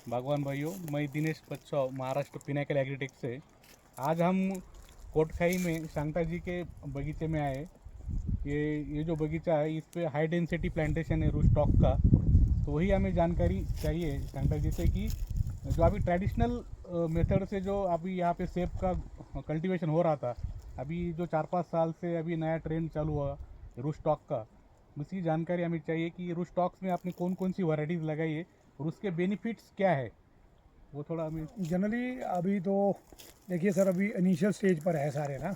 बागवान भाइयों, मैं दिनेश बच्चौ महाराष्ट्र पिनाकल एग्रीटेक से। आज हम कोटखाई में शांता जी के बगीचे में आए। ये जो बगीचा है इस पे हाई डेंसिटी प्लांटेशन है रूस्टॉक का। तो वही हमें जानकारी चाहिए शांता जी से कि जो अभी ट्रेडिशनल मेथड से जो अभी यहाँ पे सेब का कल्टीवेशन हो रहा था, अभी जो 4-5 साल से अभी नया ट्रेंड चालू हुआ रूस्टॉक का, उसकी जानकारी हमें चाहिए कि रूस्टॉक्स में आपने कौन कौन सी वैरायटीज़ लगाई है और उसके बेनिफिट्स क्या है, वो थोड़ा हमें। जनरली अभी तो देखिए सर, अभी इनिशियल स्टेज पर है सारे ना।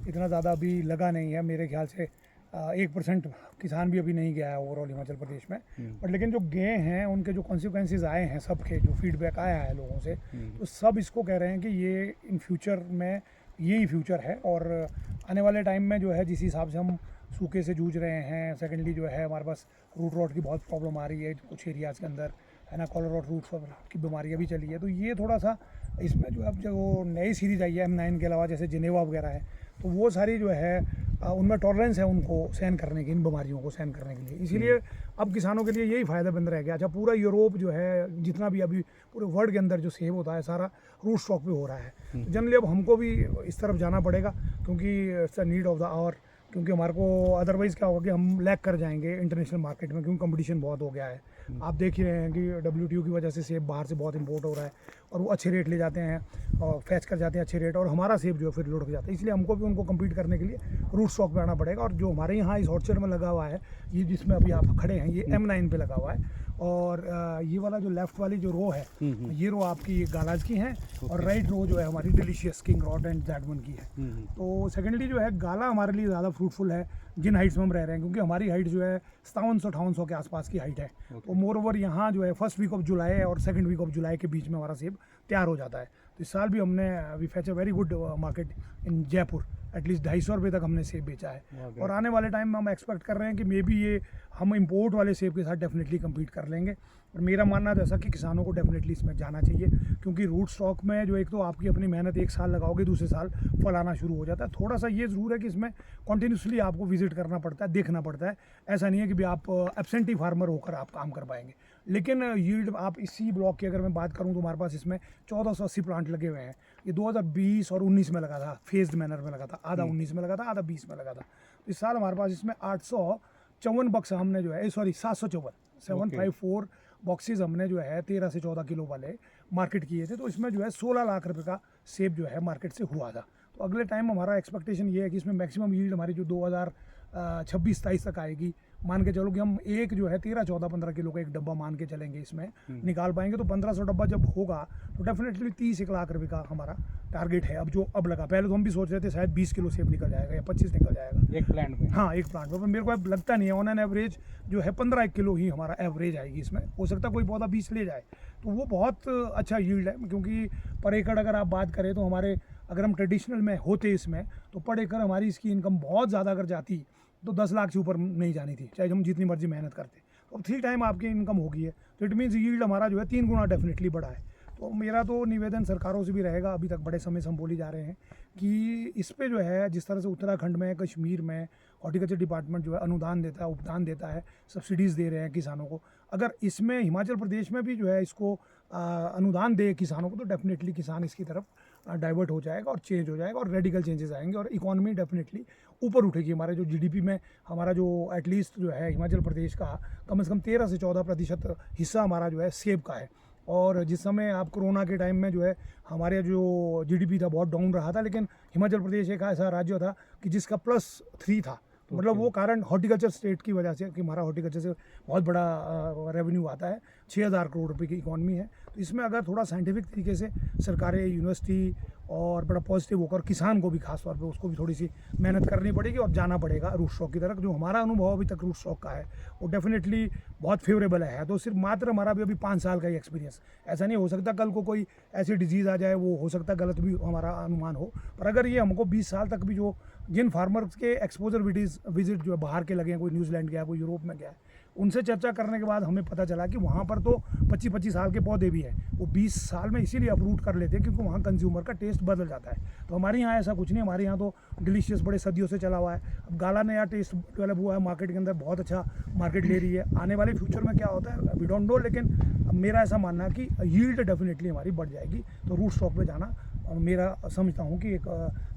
इतना ज़्यादा अभी लगा नहीं है मेरे ख्याल से। 1% किसान भी अभी नहीं गया है ओवरऑल हिमाचल प्रदेश में। बट लेकिन जो गए हैं उनके जो कॉन्सिक्वेंसेज आए हैं, सबके जो फीडबैक आया है लोगों से, तो सब इसको कह रहे हैं कि ये इन फ्यूचर में यही फ्यूचर है। और आने वाले टाइम में जो है जिस हिसाब से हम सूखे से जूझ रहे हैं, सेकेंडली जो है हमारे पास रूट रॉट की बहुत प्रॉब्लम आ रही है कुछ एरियाज़ के अंदर, है ना। कॉलर और रूट की बीमारियाँ भी चली है। तो ये थोड़ा सा इसमें जो अब जो नई सीरीज आई है M9 के अलावा, जैसे जिनेवा वगैरह है, तो वो सारी जो है उनमें टॉलरेंस है उनको सहन करने की, इन बीमारियों को सहन करने के लिए। इसीलिए अब किसानों के लिए यही फ़ायदेमंद रह गया। अच्छा, पूरा यूरोप जो है, जितना भी अभी पूरे वर्ल्ड के अंदर जो सेब होता है सारा रूट स्टॉक पे हो रहा है। तो जनरली अब हमको भी इस तरफ जाना पड़ेगा, क्योंकि it's the need of the hour. क्योंकि हमारे को अदरवाइज़ क्या होगा कि हम लैग कर जाएंगे इंटरनेशनल मार्केट में, क्योंकि कंपटीशन बहुत हो गया है। आप देख ही रहे हैं कि WTO की वजह से सेब बाहर से बहुत इंपोर्ट हो रहा है और वो अच्छे रेट ले जाते हैं और फैच कर जाते हैं अच्छे रेट, और हमारा सेब जो है फिर लुढ़क जाता है। इसलिए हमको भी उनको कम्पीट करने के लिए रूट स्टॉक पे आना पड़ेगा। और जो हमारे यहाँ इस ऑर्चर्ड में लगा हुआ है, ये जिसमें अभी आप खड़े हैं, ये M9 पे लगा हुआ है। और ये वाला जो लेफ्ट वाली जो रो है, ये रो आपकी गालाज की है, और राइट रो जो है हमारी डिलीशियस किंग रॉड एंड जैडमन की है। तो सेकेंडली जो है गाला हमारे लिए ज़्यादा फ्रूटफुल है जिन हाइट्स में हम रह रहे हैं, क्योंकि हमारी हाइट जो है 5700-5800 के आसपास की हाइट है। तो मोर ओवर यहाँ जो है फर्स्ट वीक ऑफ जुलाई और सेकंड वीक ऑफ जुलाई के बीच में हमारा सेब तैयार हो जाता है। तो इस साल भी हमने we fetch a very good market in Jaipur. At least 250 रुपये तक हमने सेब बेचा है। और आने वाले टाइम में हम एक्सपेक्ट कर रहे हैं कि मे बी ये हम इंपोर्ट वाले सेब के साथ डेफिनेटली कम्पीट कर लेंगे। और मेरा मानना तो ऐसा कि किसानों को डेफिनेटली इसमें जाना चाहिए, क्योंकि रूट स्टॉक में जो एक तो आपकी अपनी मेहनत एक साल लगाओगे, दूसरे साल फल आना शुरू हो जाता है। थोड़ा सा ये ज़रूर है कि इसमें कंटिन्यूसली आपको विजिट करना पड़ता है, देखना पड़ता है। ऐसा नहीं है कि भी आप एब्सेंटी फार्मर होकर आप काम कर पाएंगे। लेकिन यील्ड आप इसी ब्लॉक की अगर मैं बात करूं तो हमारे पास इसमें 1480 प्लांट लगे हुए हैं। ये 2020 और 19 में लगा था, फेज्ड मैनर में लगा था। आधा 19 में लगा था, आधा 20 में लगा था। तो इस साल हमारे पास इसमें 854 बक्स हमने जो है 754 बॉक्सेस हमने जो है 13 से 14 किलो वाले मार्केट किए थे। तो इसमें जो है 16 लाख रुपए का सेब जो है मार्केट से हुआ था। तो अगले टाइम हमारा एक्सपेक्टेशन ये है कि इसमें मैक्सिमम यील्ड हमारी जो 2026-27 तक आएगी। मान के चलो कि हम एक जो है 13, 14, 15 किलो का एक डब्बा मान के चलेंगे, इसमें निकाल पाएंगे। तो 1500 डब्बा जब होगा तो डेफिनेटली 30 लाख रुपए का हमारा टारगेट है। अब लगा, पहले तो हम भी सोच रहे थे शायद 20 किलो सेब निकल जाएगा या 25 निकल जाएगा एक प्लांट में। हाँ, एक प्लांट में। पर मेरे को अब लगता नहीं है। ऑन एन एवरेज जो है 15 किलो ही हमारा एवरेज आएगी इसमें। हो सकता है कोई पौधा 20 ले जाए, तो वो बहुत अच्छा यील्ड है। क्योंकि पर एकड़ अगर आप बात करें तो हमारे, अगर हम ट्रेडिशनल में होते इसमें, तो पर एकड़ हमारी इसकी इनकम बहुत ज़्यादा अगर जाती तो 10 लाख से ऊपर नहीं जानी थी, चाहे हम जितनी मर्जी मेहनत करते। तो 3 टाइम आपकी इनकम होगी है। तो इट मीन्स यील्ड हमारा जो है 3 गुना डेफिनेटली बढ़ा है। तो मेरा तो निवेदन सरकारों से भी रहेगा, अभी तक बड़े समय से हम बोली जा रहे हैं कि इस पे जो है जिस तरह से उत्तराखंड में, कश्मीर में हॉर्टिकल्चर डिपार्टमेंट जो है अनुदान देता है, उपदान देता है, सब्सिडीज़ दे रहे हैं किसानों को, अगर इसमें हिमाचल प्रदेश में भी जो है इसको अनुदान दे किसानों को, तो डेफिनेटली किसान इसकी तरफ डाइवर्ट हो जाएगा और चेंज हो जाएगा और रेडिकल चेंजेस आएंगे और इकॉनमी डेफिनेटली ऊपर उठेगी। हमारे जो GDP में हमारा जो एटलीस्ट जो है हिमाचल प्रदेश का कम से कम 13 से 14% हिस्सा हमारा जो है सेब का है। और जिस समय आप कोरोना के टाइम में जो है हमारे जो GDP था बहुत डाउन रहा था, लेकिन हिमाचल प्रदेश एक ऐसा राज्य था कि जिसका +3 था। तो मतलब वो कारण हॉर्टिकल्चर स्टेट की वजह से, कि हमारा हॉर्टिकल्चर से बहुत बड़ा रेवेन्यू आता है, 6000 करोड़ रुपए की इकॉनमी है। तो इसमें अगर थोड़ा साइंटिफिक तरीके से सरकारें, यूनिवर्सिटी और बड़ा पॉजिटिव होकर किसान को भी खास तौर पे उसको भी थोड़ी सी मेहनत करनी पड़ेगी और जाना पड़ेगा रूट स्टॉक की तरफ। जो हमारा अनुभव अभी तक रूट स्टॉक का है वो डेफिनेटली बहुत फेवरेबल है। तो सिर्फ मात्र हमारा भी अभी 5 साल का ही एक्सपीरियंस, ऐसा नहीं हो सकता कल को कोई ऐसी डिजीज़ आ जाए, वो हो सकता है गलत भी हमारा अनुमान हो। पर अगर ये हमको 20 साल तक भी जो जिन फार्मर्स के एक्सपोजर विजिट जो है बाहर के लगे हैं, कोई न्यूजीलैंड गया, कोई यूरोप में गया है, उनसे चर्चा करने के बाद हमें पता चला कि वहाँ पर तो 25-25 साल के पौधे भी हैं, वो 20 साल में इसीलिए अप्रूट कर लेते हैं क्योंकि वहाँ कंज्यूमर का टेस्ट बदल जाता है। तो हमारे यहाँ ऐसा कुछ नहीं, हमारे यहाँ तो डिलीशियस बड़े सदियों से चला हुआ है। अब गाला नया टेस्ट डेवलप हुआ है मार्केट के अंदर, बहुत अच्छा मार्केट ले रही है। आने वाले फ्यूचर में क्या होता है वी डोंट नो, लेकिन मेरा ऐसा मानना है कि यील्ड डेफिनेटली हमारी बढ़ जाएगी। तो रूट स्टॉक पे जाना मेरा समझता हूँ कि एक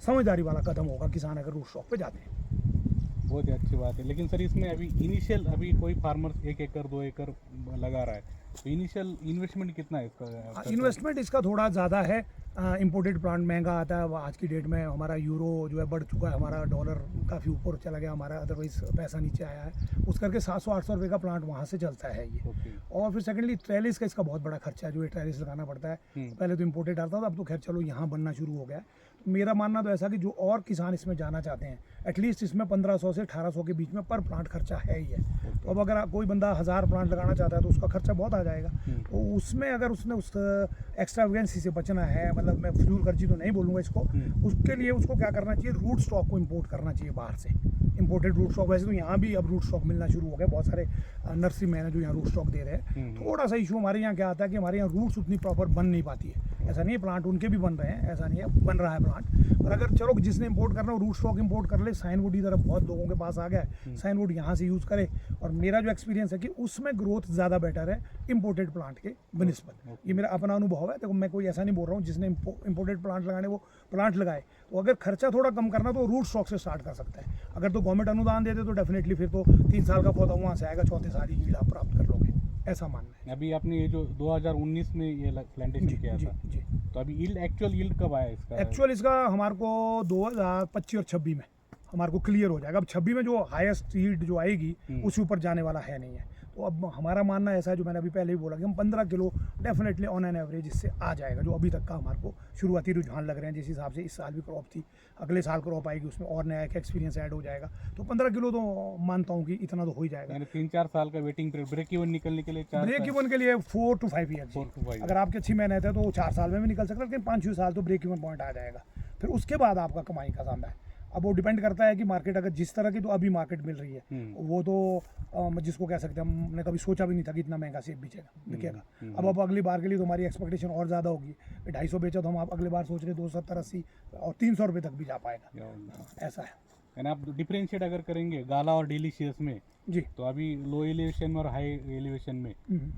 समझदारी वाला कदम होगा किसान अगर रूट स्टॉक पे जाते हैं। बहुत ही अच्छी बात है। लेकिन सर इसमें अभी इनिशियल अभी कोई फार्मर 1 एकड़ 2 एकड़ लगा रहा है, तो इनिशियल इन्वेस्टमेंट कितना है इसका? इन्वेस्टमेंट इसका थोड़ा ज़्यादा है। इंपोर्टेड प्लांट महंगा आता है। आज की डेट में हमारा यूरो जो है बढ़ चुका है, हमारा डॉलर काफ़ी ऊपर चला गया, हमारा अदरवाइज पैसा नीचे आया है। उस करके 700-800 रुपये का प्लांट वहाँ से चलता है ये। और फिर सेकेंडली ट्रेलिस का इसका बहुत बड़ा खर्चा है, जो ये ट्रेलिस लगाना पड़ता है। पहले तो इंपोर्टेड आता था, अब तो खैर चलो यहाँ बनना शुरू हो गया है। मेरा मानना तो ऐसा कि जो और किसान इसमें जाना चाहते हैं, एटलीस्ट इसमें 1500 से 1800 के बीच में पर प्लांट खर्चा है ही है। तो अब अगर कोई बंदा 1000 प्लांट लगाना चाहता है तो उसका खर्चा बहुत आ जाएगा। तो उसमें अगर उसने उस एक्स्ट्रावेगेंसी से बचना है, मतलब मैं फ्यूल खर्ची तो नहीं बोलूँगा इसको, उसके लिए उसको क्या करना चाहिए, रूट स्टॉक को इम्पोर्ट करना चाहिए बाहर से। इम्पोर्टेड रूट स्टॉक, वैसे तो यहाँ भी अब रूट स्टॉक मिलना शुरू हो गया, बहुत सारे नर्सरी मैन है जो यहाँ रूट स्टॉक दे रहे हैं। थोड़ा सा इशू हमारे यहाँ क्या आता है कि हमारे यहाँ रूट्स उतनी प्रॉपर बन नहीं पाती है। ऐसा नहीं है, प्लांट उनके भी बन रहे हैं, ऐसा नहीं है, बन रहा है प्लांट। और अगर चलो जिसने इंपोर्ट करना हो रूट स्टॉक इंपोर्ट कर ले, साइनवुड की तरफ बहुत लोगों के पास आ गया है, साइनवुड यहाँ से यूज़ करे। और मेरा जो एक्सपीरियंस है कि उसमें ग्रोथ ज़्यादा बेटर है इंपोर्टेड प्लांट के बनिस्बत। ये मेरा अपना अनुभव है। देखो मैं कोई ऐसा नहीं बोल रहा हूँ, जिसने इंपोर्टेड प्लांट लगाने वो प्लांट लगाए। तो अगर खर्चा थोड़ा कम करना तो रूट स्टॉक से स्टार्ट कर सकता है। अगर तो गवर्नमेंट अनुदान देते तो डेफिनेटली फिर तो 3 साल का पौधा वहाँ से आएगा, चौथे साल ही आप प्राप्त कर लोगे, ऐसा मानना है। अभी आपने ये जो 2019 में ये प्लांटेशन किया था, जी। तो अभी एक्चुअल यील्ड कब आया इसका? एक्चुअल इसका हमारे को 2025 और 26 में हमारे को क्लियर हो जाएगा। अब 26 में जो हाईएस्ट यील्ड जो आएगी उसके ऊपर जाने वाला है नहीं है। तो अब हमारा मानना ऐसा है, जो मैंने अभी पहले भी बोला कि हम 15 kilo definitely on an average इससे आ जाएगा, जो अभी तक का हमारे को शुरुआती रुझान लग रहे हैं। जिस हिसाब से इस साल भी क्रॉप थी, अगले साल क्रॉप आएगी, उसमें और नया एक एक्सपीरियंस ऐड हो जाएगा। तो 15 किलो तो मानता हूँ कि इतना तो हो ही जाएगा। 3-4 साल का वेटिंग पीरियड, ब्रेक इवन निकलने के लिए 4 ब्रेक इवन के लिए 4 to 5 ईयर। अगर आपकी अच्छी मेहनत है तो 4 साल में भी निकल सकता है, लेकिन 5-6 साल तो ब्रेक इवन पॉइंट आ जाएगा। फिर उसके बाद आपका कमाई का सामना है। अब वो डिपेंड करता है कि मार्केट अगर जिस तरह की तो अभी मार्केट मिल रही है, वो तो जिसको कह सकते हैं, हमने कभी सोचा भी नहीं था कि इतना महंगा सेब बिकेगा। अब अगली बार के लिए तो हमारी एक्सपेक्टेशन और ज़्यादा होगी। 250 बेचा तो हम आप अगली बार सोच रहे 270-80 और 300 रुपये तक भी जा पाएगा, ऐसा है। यानी आप डिफरेंशिएट अगर करेंगे गाला और डिलीशियस में जी, तो अभी लो एलिवेशन में और हाई एलिवेशन में,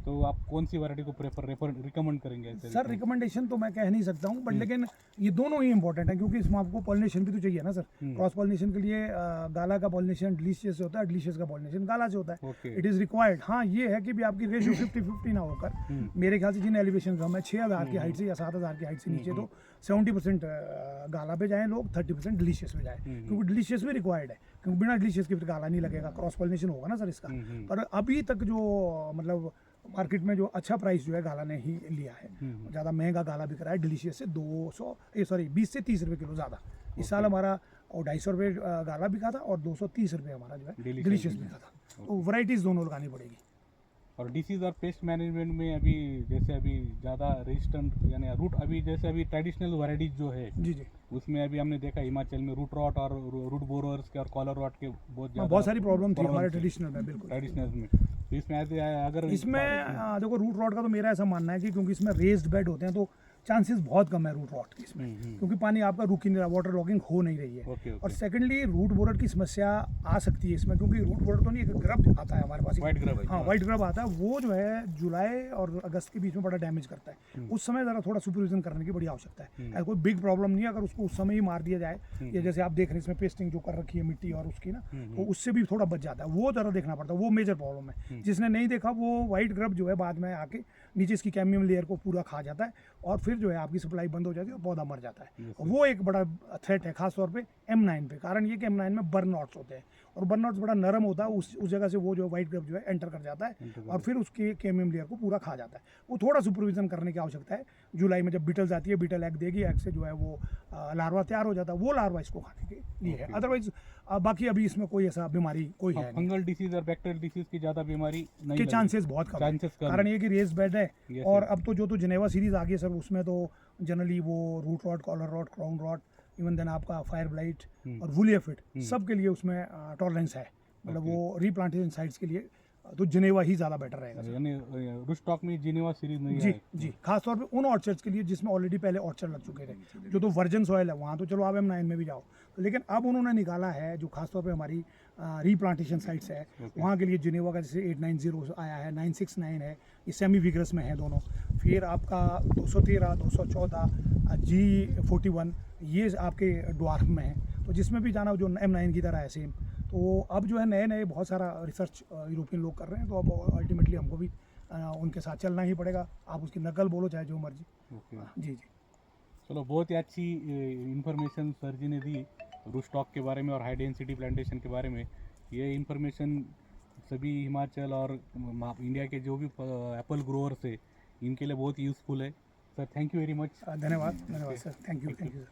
तो आप कौन सी वैरायटी को रिकमेंड करेंगे? सर रिकमेंडेशन तो मैं कह नहीं सकता हूँ, बट लेकिन ये दोनों ही इंपॉर्टेंट है, क्योंकि इसमें आपको पॉलिनेशन भी तो चाहिए ना सर। क्रॉस पॉलिनेशन के लिए गाला का पॉलिनेशन डिलीशियस से होता है, डिलीशियस का पॉलिनेशन गाला से होता है। It is required. हाँ ये है कि भी आपकी रेशियो 50-50 ना होकर, मेरे ख्याल से जिन एलिवेशन कम है 6000 की हाइट से या 7000 की हाइट से नीचे, तो 70% गाला पे जाएँ लोग, 30% डिलीशियस पे जाए, क्योंकि डिलीशियस भी रिक्वायर्ड है। क्योंकि बिना डिलीशियस के फिर गाला नहीं लगेगा, क्रॉस पॉलिनेशन होगा ना सर इसका। पर अभी तक जो मतलब मार्केट में जो अच्छा प्राइस जो है गाला ने ही लिया है। ज़्यादा महंगा गाला बिक रहा है डिलीशियस से 20 से 30 रुपये किलो ज़्यादा। इस साल हमारा 250 रुपये गाला बिका था और 230 रुपये हमारा जो है डिलीशियस बिका था। तो वैराइटीज़ दोनों लगानी पड़ेगी। और डिसीज और पेस्ट मैनेजमेंट में अभी जैसे अभी ज़्यादा रेजिस्टेंट यानी रूट, अभी जैसे अभी ट्रेडिशनल वैराइटीज जो है, जी, उसमें अभी हमने देखा हिमाचल में रूट रॉट और रूट बोरर्स के और कॉलर रॉट के बहुत सारी प्रॉब्लम थी हमारे ट्रेडिशनल में। बिल्कुल ट्रेडिशनल में। तो इसमें अगर इसमें देखो रूट रॉट का तो मेरा ऐसा मानना है कि क्योंकि इसमें रेस्ड बेड होते हैं तो चांसेस बहुत कम है रूट रॉट की इसमें, क्योंकि पानी आपका रुक ही नहीं रहा, वाटर लॉगिंग हो नहीं रही है। और सेकंडली रूट बोरर की समस्या आ सकती है इसमें, क्योंकि रूट बोरर तो नहीं, एक ग्रब आता है हमारे पास, व्हाइट ग्रब। हाँ व्हाइट ग्रब आता है, वो जो है जुलाई और अगस्त के बीच में बड़ा डैमेज करता है। उस समय ज़रा थोड़ा सुपरविजन करने की बड़ी आवश्यकता है। ऐसा कोई बिग प्रॉब्लम नहीं है, अगर उसको उस समय ही मार दिया जाए, या जैसे आप देख रहे हैं इसमें पेस्टिंग जो कर रखी है मिट्टी और उसकी ना, तो उससे भी थोड़ा बच जाता है, वो ज़रा देखना पड़ता है, वो मेजर प्रॉब्लम है। जिसने नहीं देखा वो व्हाइट ग्रब जो है बाद में आके नीचे इसकी कैमियम लेयर को पूरा खा जाता है, और फिर जो है आपकी सप्लाई बंद हो जाती है और पौधा मर जाता है। वो एक बड़ा थ्रेट है, खासतौर पे M9 पे। कारण ये कि M9 में बर्न नॉट्स होते हैं, और बर्न नॉट्स बड़ा नरम होता है, उस जगह से वो जो व्हाइट ग्रब जो है एंटर कर जाता है और फिर उसके कैमियम लेयर को पूरा खा जाता है। वो थोड़ा सुपरविजन करने की आवश्यकता है। जुलाई में जब बीटल्स आती है, बीटल एग देगी, एग से जो है वो लार्वा तैयार हो जाता है, वो लार्वा इसको खाने के लिए है। अदरवाइज बाकी अभी इसमें कोई ऐसा बीमारी कोई है नहीं। फंगल डिसीज और बैक्टीरियल डिसीज की ज़्यादा बीमारी नहीं के चांसेस बहुत कम है, कारण ये कि रेस बेड है। और अब तो जो जेनेवा सीरीज आ गई है सर, उसमें तो जनरली वो root rot, collar rot, crown rot, even then आपका फायर ब्लाइट और वुली एफिड सब के लिए उसमें टॉलरेंस है। मतलब वो रीप्लांटेशन साइट्स के लिए तो जिनेवा ही ज़्यादा बेटर रहेगा सर। यानी रूस्टॉक में जिनेवा सीरीज नहीं जी है। जी, खास तौर पे उन ऑर्चर्ड्स के लिए जिसमें ऑलरेडी पहले ऑर्चर्ड लग चुके थे, जो तो वर्जन सॉइल है वहाँ तो चलो आप M9 में भी जाओ, लेकिन अब उन्होंने निकाला है जो खास तौर पे हमारी रीप्लांटेशन साइट्स है वहाँ के लिए जिनेवा का जैसे 890 आया है, 969 है, ये सेमी विग्रस में है दोनों। फिर आपका 213, 214, G41 ये आपके ड्वार्फ में है, तो जिसमें भी जाना जो M9 की तरह है सेम। तो अब जो है नए नए बहुत सारा रिसर्च यूरोपियन लोग कर रहे हैं, तो अब अल्टीमेटली हमको भी उनके साथ चलना ही पड़ेगा, आप उसकी नकल बोलो चाहे जो मर्जी। ओके, जी जी चलो बहुत ही अच्छी इंफॉर्मेशन सर जी ने दी रूस्टॉक के बारे में और हाई डेंसिटी प्लांटेशन के बारे में। ये इंफॉर्मेशन सभी हिमाचल और इंडिया के जो भी एप्पल ग्रोअर्स है इनके लिए बहुत यूज़फुल है। Sir thank you very much. धन्यवाद धन्यवाद सर, थैंक यू सर।